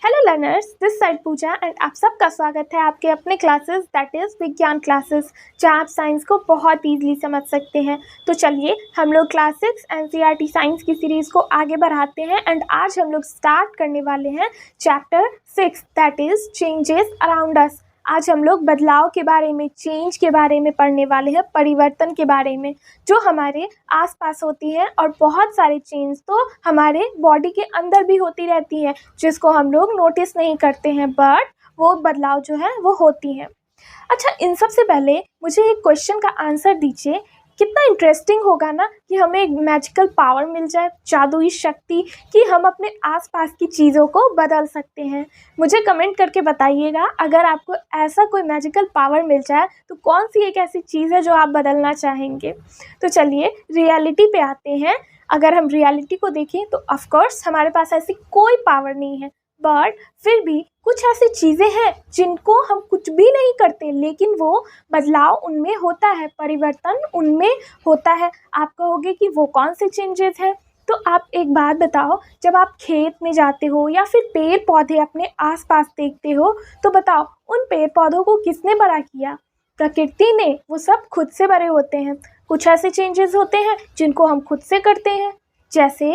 Hello learners, this side Puja and आप सबका स्वागत है आपके अपने classes that is Vigyan classes, जहाँ आप साइंस को बहुत ईजिली समझ सकते हैं। तो चलिए हम लोग क्लास 6 एनसीईआरटी साइंस की सीरीज़ को आगे बढ़ाते हैं एंड आज हम लोग स्टार्ट करने वाले हैं chapter 6 that is changes around us. आज हम लोग बदलाव के बारे में, चेंज के बारे में पढ़ने वाले हैं, परिवर्तन के बारे में जो हमारे आसपास होती है। और बहुत सारे चेंज तो हमारे बॉडी के अंदर भी होती रहती है जिसको हम लोग नोटिस नहीं करते हैं, बट वो बदलाव जो है वो होती हैं। अच्छा, इन सब से पहले मुझे एक क्वेश्चन का आंसर दीजिए। कितना इंटरेस्टिंग होगा ना कि हमें एक मैजिकल पावर मिल जाए, जादुई शक्ति, कि हम अपने आसपास की चीज़ों को बदल सकते हैं। मुझे कमेंट करके बताइएगा, अगर आपको ऐसा कोई मैजिकल पावर मिल जाए तो कौन सी एक ऐसी चीज़ है जो आप बदलना चाहेंगे। तो चलिए रियलिटी पे आते हैं। अगर हम रियलिटी को देखें तो ऑफ कोर्स हमारे पास ऐसी कोई पावर नहीं है, बट फिर भी कुछ ऐसी चीज़ें हैं जिनको हम कुछ भी नहीं करते लेकिन वो बदलाव उनमें होता है, परिवर्तन उनमें होता है। आप कहोगे कि वो कौन से चेंजेस हैं। तो आप एक बात बताओ, जब आप खेत में जाते हो या फिर पेड़ पौधे अपने आसपास देखते हो तो बताओ उन पेड़ पौधों को किसने बड़ा किया? प्रकृति ने। वो सब खुद से बड़े होते हैं। कुछ ऐसे चेंजेस होते हैं जिनको हम खुद से करते हैं, जैसे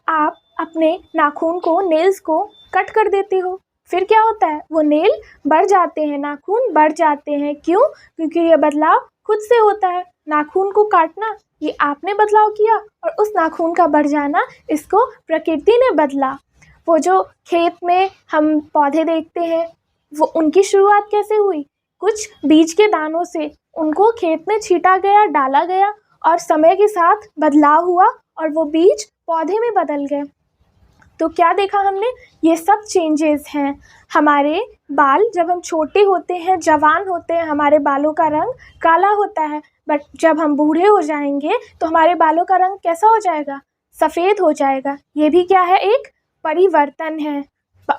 आप अपने नाखून को, नेल्स को कट कर देते हो, फिर क्या होता है, वो नेल बढ़ जाते हैं, नाखून बढ़ जाते हैं। क्यों? क्योंकि ये बदलाव खुद से होता है। नाखून को काटना ये आपने बदलाव किया और उस नाखून का बढ़ जाना इसको प्रकृति ने बदला। वो जो खेत में हम पौधे देखते हैं, वो उनकी शुरुआत कैसे हुई? कुछ बीज के दानों से उनको खेत में छीटा गया, डाला गया और समय के साथ बदलाव हुआ और वो बीज पौधे में बदल गए। तो क्या देखा हमने? ये सब चेंजेस हैं। हमारे बाल जब हम छोटे होते हैं, जवान होते हैं, हमारे बालों का रंग काला होता है, बट जब हम बूढ़े हो जाएंगे तो हमारे बालों का रंग कैसा हो जाएगा? सफ़ेद हो जाएगा। ये भी क्या है? एक परिवर्तन है।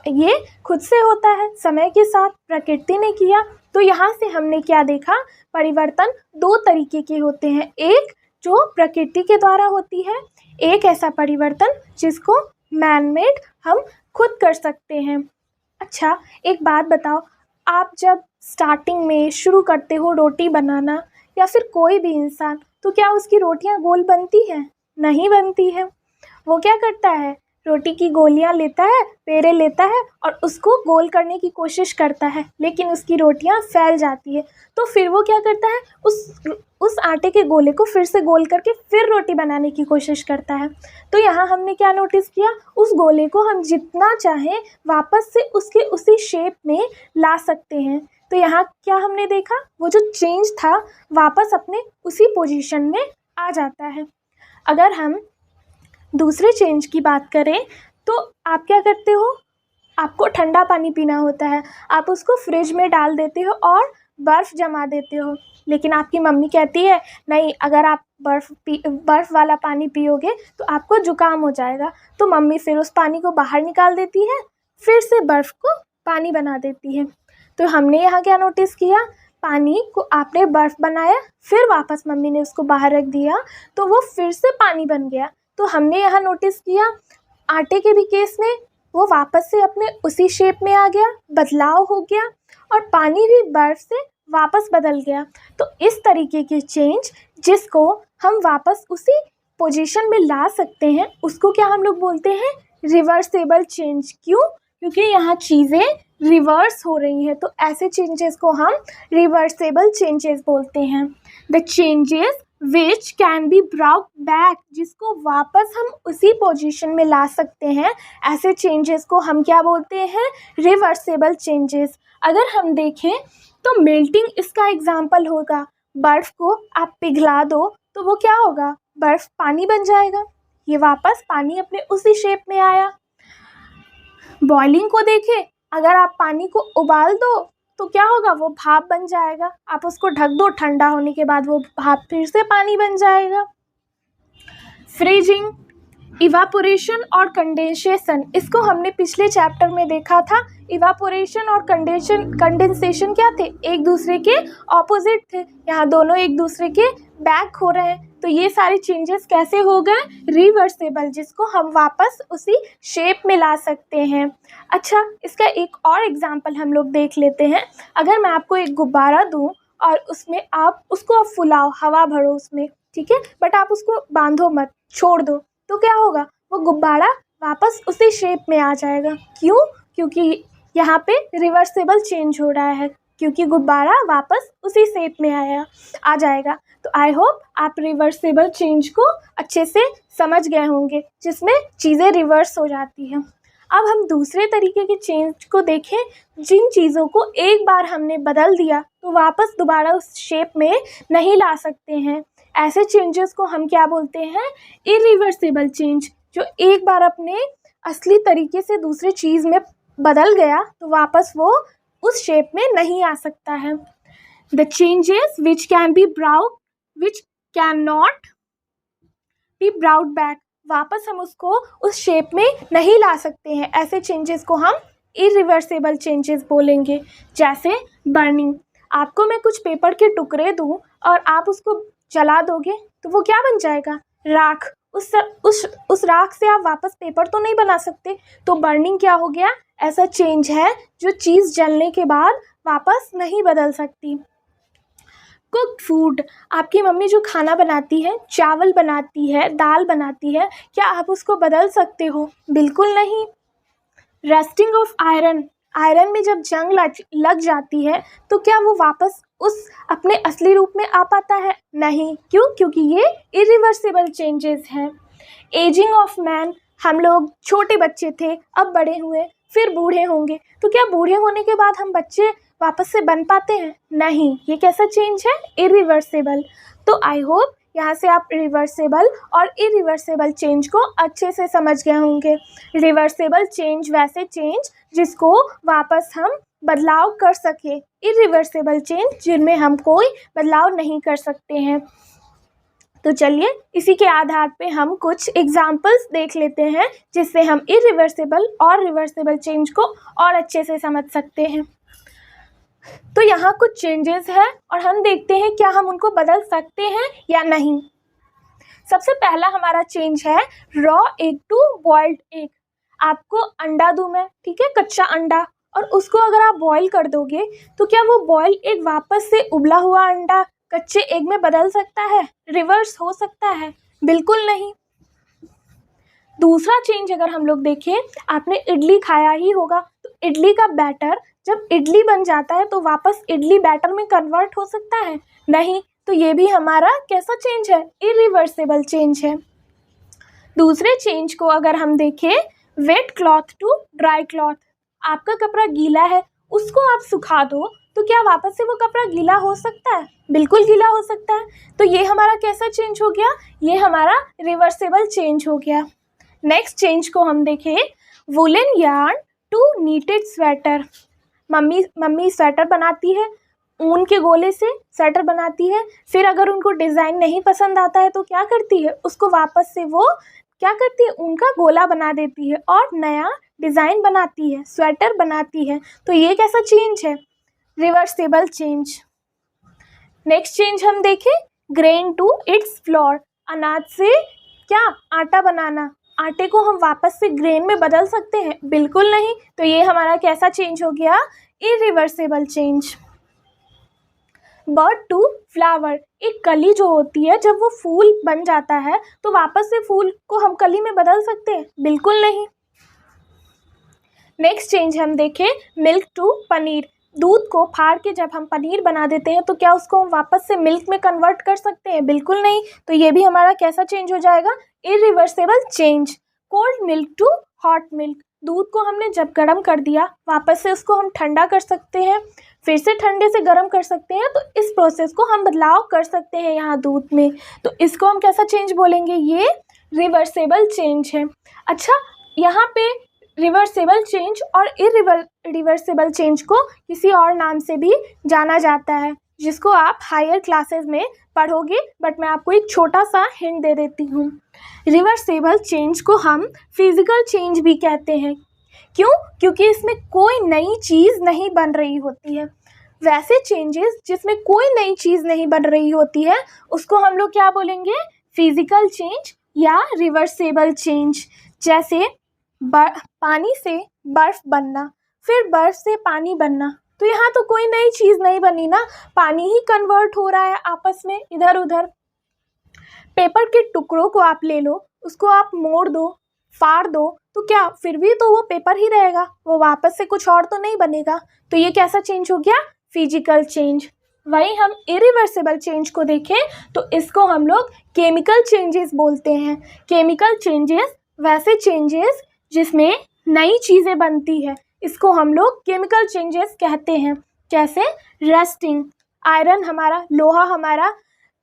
ये खुद से होता है, समय के साथ प्रकृति ने किया। तो यहाँ से हमने क्या देखा? परिवर्तन दो तरीके के होते हैं। एक जो प्रकृति के द्वारा होती है, एक ऐसा परिवर्तन जिसको मैन मेड हम खुद कर सकते हैं। अच्छा, एक बात बताओ, आप जब स्टार्टिंग में शुरू करते हो रोटी बनाना या फिर कोई भी इंसान, तो क्या उसकी रोटियां गोल बनती हैं? नहीं बनती है। वो क्या करता है? रोटी की गोलियां लेता है, पेड़े लेता है और उसको गोल करने की कोशिश करता है, लेकिन उसकी रोटियां फैल जाती है। तो फिर वो क्या करता है? उस आटे के गोले को फिर से गोल करके फिर रोटी बनाने की कोशिश करता है। तो यहाँ हमने क्या नोटिस किया? उस गोले को हम जितना चाहें वापस से उसके उसी शेप में ला सकते हैं। तो यहाँ क्या हमने देखा? वो जो चेंज था वापस अपने उसी पोजीशन में आ जाता है। अगर हम दूसरे चेंज की बात करें तो आप क्या करते हो? आपको ठंडा पानी पीना होता है, आप उसको फ्रिज में डाल देते हो और बर्फ़ जमा देते हो, लेकिन आपकी मम्मी कहती है नहीं, अगर आप बर्फ़ वाला पानी पियोगे तो आपको ज़ुकाम हो जाएगा। तो मम्मी फिर उस पानी को बाहर निकाल देती है, फिर से बर्फ़ को पानी बना देती है। तो हमने यहाँ क्या नोटिस किया? पानी को आपने बर्फ़ बनाया, फिर वापस मम्मी ने उसको बाहर रख दिया तो वो फिर से पानी बन गया। तो हमने यहाँ नोटिस किया आटे के भी केस में वो वापस से अपने उसी शेप में आ गया, बदलाव हो गया, और पानी भी बर्फ़ से वापस बदल गया। तो इस तरीके के चेंज जिसको हम वापस उसी पोजीशन में ला सकते हैं, उसको क्या हम लोग बोलते हैं? Reversible change. क्यों? क्योंकि यहाँ चीज़ें रिवर्स हो रही हैं, तो ऐसे चेंजेस को हम रिवर्सेबल चेंजेस बोलते हैं। The changes which can be brought back, जिसको वापस हम उसी पोजीशन में ला सकते हैं, ऐसे चेंजेस को हम क्या बोलते हैं? Reversible changes. अगर हम देखें तो मेल्टिंग इसका एग्जाम्पल होगा। बर्फ़ को आप पिघला दो तो वो क्या होगा? बर्फ़ पानी बन जाएगा। ये वापस पानी अपने उसी शेप में आया। बॉइलिंग को देखें, अगर आप पानी को उबाल दो तो क्या होगा? वो भाप बन जाएगा। आप उसको ढक दो, ठंडा होने के बाद वो भाप फिर से पानी बन जाएगा। फ्रीजिंग, इवापोरेशन और कंडेंसेशन, इसको हमने पिछले चैप्टर में देखा था। इवापोरेशन और कंडेंसेशन क्या थे? एक दूसरे के ऑपोजिट थे। यहाँ दोनों एक दूसरे के बैक हो रहे हैं, तो ये सारे चेंजेस कैसे हो गए? रिवर्सेबल, जिसको हम वापस उसी शेप में ला सकते हैं। अच्छा, इसका एक और एग्जांपल हम लोग देख लेते हैं। अगर मैं आपको एक गुब्बारा दूं और उसमें आप फुलाओ, हवा भरो उसमें, ठीक है, बट आप उसको बांधो मत, छोड़ दो, तो क्या होगा? वो गुब्बारा वापस उसी शेप में आ जाएगा। क्यों? क्योंकि यहाँ पे रिवर्सेबल चेंज हो रहा है, क्योंकि गुब्बारा वापस उसी शेप में आ जाएगा। तो आई होप आप रिवर्सेबल चेंज को अच्छे से समझ गए होंगे, जिसमें चीज़ें रिवर्स हो जाती हैं। अब हम दूसरे तरीके के चेंज को देखें, जिन चीज़ों को एक बार हमने बदल दिया तो वापस दोबारा उस शेप में नहीं ला सकते हैं। ऐसे चेंजेस को हम क्या बोलते हैं? इरिवर्सिबल चेंज, जो एक बार अपने असली तरीके से दूसरे चीज़ में बदल गया तो वापस वो उस शेप में नहीं आ सकता है। The changes which can not be brought back, वापस हम उसको उस शेप में नहीं ला सकते हैं। ऐसे चेंजेस को हम इरिवर्सिबल चेंजेस बोलेंगे। जैसे बर्निंग, आपको मैं कुछ पेपर के टुकड़े दूं और आप उसको जला दोगे तो वो क्या बन जाएगा? राख। उस राख से आप वापस पेपर तो नहीं बना सकते। तो बर्निंग क्या हो गया? ऐसा चेंज है जो चीज़ जलने के बाद वापस नहीं बदल सकती। कुक्ड फूड, आपकी मम्मी जो खाना बनाती है, चावल बनाती है, दाल बनाती है, क्या आप उसको बदल सकते हो? बिल्कुल नहीं। रस्टिंग ऑफ आयरन, आयरन में जब जंग लग जाती है तो क्या वो वापस उस अपने असली रूप में आ पाता है? नहीं। क्यों? क्योंकि ये इरिवर्सिबल चेंजेस हैं। एजिंग ऑफ मैन, हम लोग छोटे बच्चे थे, अब बड़े हुए, फिर बूढ़े होंगे, तो क्या बूढ़े होने के बाद हम बच्चे वापस से बन पाते हैं? नहीं। ये कैसा चेंज है? इरिवर्सिबल। तो आई होप यहाँ से आप रिवर्सेबल और इरिवर्सेबल चेंज को अच्छे से समझ गए होंगे। रिवर्सेबल चेंज वैसे चेंज जिसको वापस हम बदलाव कर सके, इरिवर्सेबल चेंज जिनमें हम कोई बदलाव नहीं कर सकते हैं। तो चलिए इसी के आधार पे हम कुछ एग्जाम्पल्स देख लेते हैं, जिससे हम इरिवर्सेबल और रिवर्सेबल चेंज को और अच्छे से समझ सकते हैं। तो यहाँ कुछ चेंजेस हैं और हम देखते हैं क्या हम उनको बदल सकते हैं या नहीं। सबसे पहला हमारा चेंज है raw egg to boiled egg. आपको अंडा दूं मैं, ठीक है, कच्चा अंडा, और उसको अगर आप बॉईल कर दोगे तो क्या वो बॉयल एग वापस से उबला हुआ अंडा कच्चे एग में बदल सकता है? रिवर्स हो सकता है? बिल्कुल नहीं। दूसरा चेंज अगर हम लोग देखें, आपने इडली खाया ही होगा, तो इडली का बैटर जब इडली बन जाता है तो वापस इडली बैटर में कन्वर्ट हो सकता है? नहीं। तो ये भी हमारा कैसा चेंज है? इरिवर्सिबल चेंज है। दूसरे चेंज को अगर हम देखें, wet cloth to dry cloth, आपका कपड़ा गीला है, उसको आप सुखा दो तो क्या वापस से वो कपड़ा गीला हो सकता है? बिल्कुल गीला हो सकता है। तो ये हमारा कैसा चेंज हो गया? ये हमारा रिवर्सिबल चेंज हो गया। नेक्स्ट चेंज को हम देखें, woollen yarn to knitted sweater. मम्मी स्वेटर बनाती है, ऊन के गोले से स्वेटर बनाती है, फिर अगर उनको डिज़ाइन नहीं पसंद आता है तो क्या करती है? उसको वापस से वो क्या करती है? उनका गोला बना देती है और नया डिज़ाइन बनाती है, स्वेटर बनाती है। तो ये कैसा चेंज है? Reversible change. नेक्स्ट चेंज हम देखें, ग्रेन टू इट्स फ्लोर, अनाज से क्या आटा बनाना, आटे को हम वापस से ग्रेन में बदल सकते हैं? बिल्कुल नहीं। तो ये हमारा कैसा चेंज हो गया? Irreversible change. Bud to flower, एक कली जो होती है जब वो फूल बन जाता है तो वापस से फूल को हम कली में बदल सकते हैं? बिल्कुल नहीं। नेक्स्ट चेंज हम देखें, मिल्क टू पनीर, दूध को फाड़ के जब हम पनीर बना देते हैं तो क्या उसको हम वापस से मिल्क में कन्वर्ट कर सकते हैं? बिल्कुल नहीं। तो ये भी हमारा कैसा चेंज हो जाएगा? Irreversible change. Cold milk to hot milk, दूध को हमने जब गर्म कर दिया वापस से उसको हम ठंडा कर सकते हैं, फिर से ठंडे से गर्म कर सकते हैं। तो इस प्रोसेस को हम बदलाव कर सकते हैं यहाँ दूध में, तो इसको हम कैसा चेंज बोलेंगे? ये रिवर्सिबल चेंज है। अच्छा, यहाँ पे रिवर्सिबल चेंज और इरिवर्सिबल चेंज को किसी और नाम से भी जाना जाता है, जिसको आप हायर क्लासेस में पढ़ोगे, बट मैं आपको एक छोटा सा हिंट दे देती हूँ। रिवर्सिबल चेंज को हम फिजिकल चेंज भी कहते हैं। क्यों? क्योंकि इसमें कोई नई चीज़ नहीं बन रही होती है, वैसे चेंजेस जिसमें कोई नई चीज़ नहीं बन रही होती है उसको हम लोग क्या बोलेंगे, फिजिकल चेंज या रिवर्सेबल चेंज। जैसे पानी से बर्फ़ बनना, फिर बर्फ़ से पानी बनना, तो यहाँ तो कोई नई चीज़ नहीं बनी ना, पानी ही कन्वर्ट हो रहा है आपस में इधर उधर। पेपर के टुकड़ों को आप ले लो, उसको आप मोड़ दो, फाड़ दो, तो क्या फिर भी तो वो पेपर ही रहेगा, वो वापस से कुछ और तो नहीं बनेगा। तो ये कैसा चेंज हो गया, फिजिकल चेंज। वहीं हम इरिवर्सिबल चेंज को देखें तो इसको हम लोग केमिकल चेंजेस बोलते हैं। केमिकल चेंजेस वैसे चेंजेस जिसमें नई चीज़ें बनती है, इसको हम लोग केमिकल चेंजेस कहते हैं। जैसे रस्टिंग, आयरन हमारा, लोहा हमारा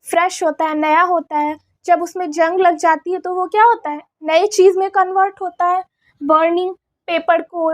फ्रेश होता है, नया होता है, जब उसमें जंग लग जाती है तो वो क्या होता है, नई चीज़ में कन्वर्ट होता है। बर्निंग, पेपर को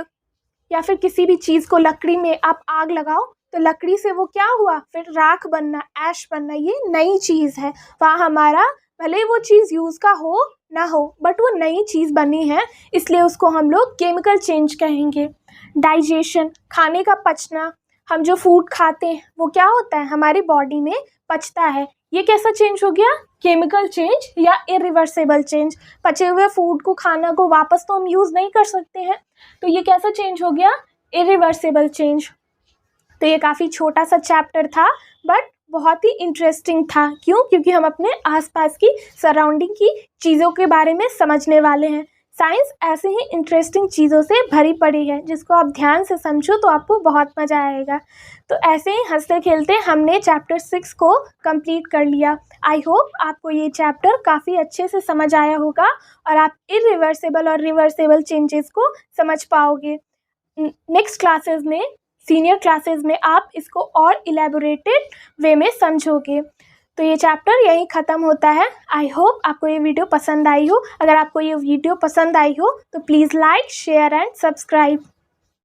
या फिर किसी भी चीज़ को लकड़ी में आप आग लगाओ तो लकड़ी से वो क्या हुआ, फिर राख बनना, ऐश बनना, ये नई चीज़ है। वहाँ हमारा भले वो चीज़ यूज़ का हो ना हो बट वो नई चीज़ बनी है, इसलिए उसको हम लोग केमिकल चेंज कहेंगे। डाइजेशन, खाने का पचना, हम जो फूड खाते हैं वो क्या होता है, हमारी बॉडी में पचता है। ये कैसा चेंज हो गया, केमिकल चेंज या इरिवर्सिबल चेंज। पचे हुए फूड को, खाना को वापस तो हम यूज़ नहीं कर सकते हैं, तो ये कैसा चेंज हो गया, इरिवर्सिबल चेंज। तो ये काफ़ी छोटा सा चैप्टर था बट बहुत ही इंटरेस्टिंग था। क्यों, क्योंकि हम अपने आसपास की सराउंडिंग की चीज़ों के बारे में समझने वाले हैं। साइंस ऐसे ही इंटरेस्टिंग चीज़ों से भरी पड़ी है, जिसको आप ध्यान से समझो तो आपको बहुत मज़ा आएगा। तो ऐसे ही हंसते खेलते हमने चैप्टर 6 को कंप्लीट कर लिया। आई होप आपको ये चैप्टर काफ़ी अच्छे से समझ आया होगा और आप इरिवर्सिबल और रिवर्सिबल चेंजेस को समझ पाओगे। नेक्स्ट क्लासेस में, सीनियर क्लासेस में आप इसको और इलेबोरेटेड वे में समझोगे। तो ये चैप्टर यहीं ख़त्म होता है। आई होप आपको ये वीडियो पसंद आई हो। अगर आपको ये वीडियो पसंद आई हो तो please like, share and subscribe.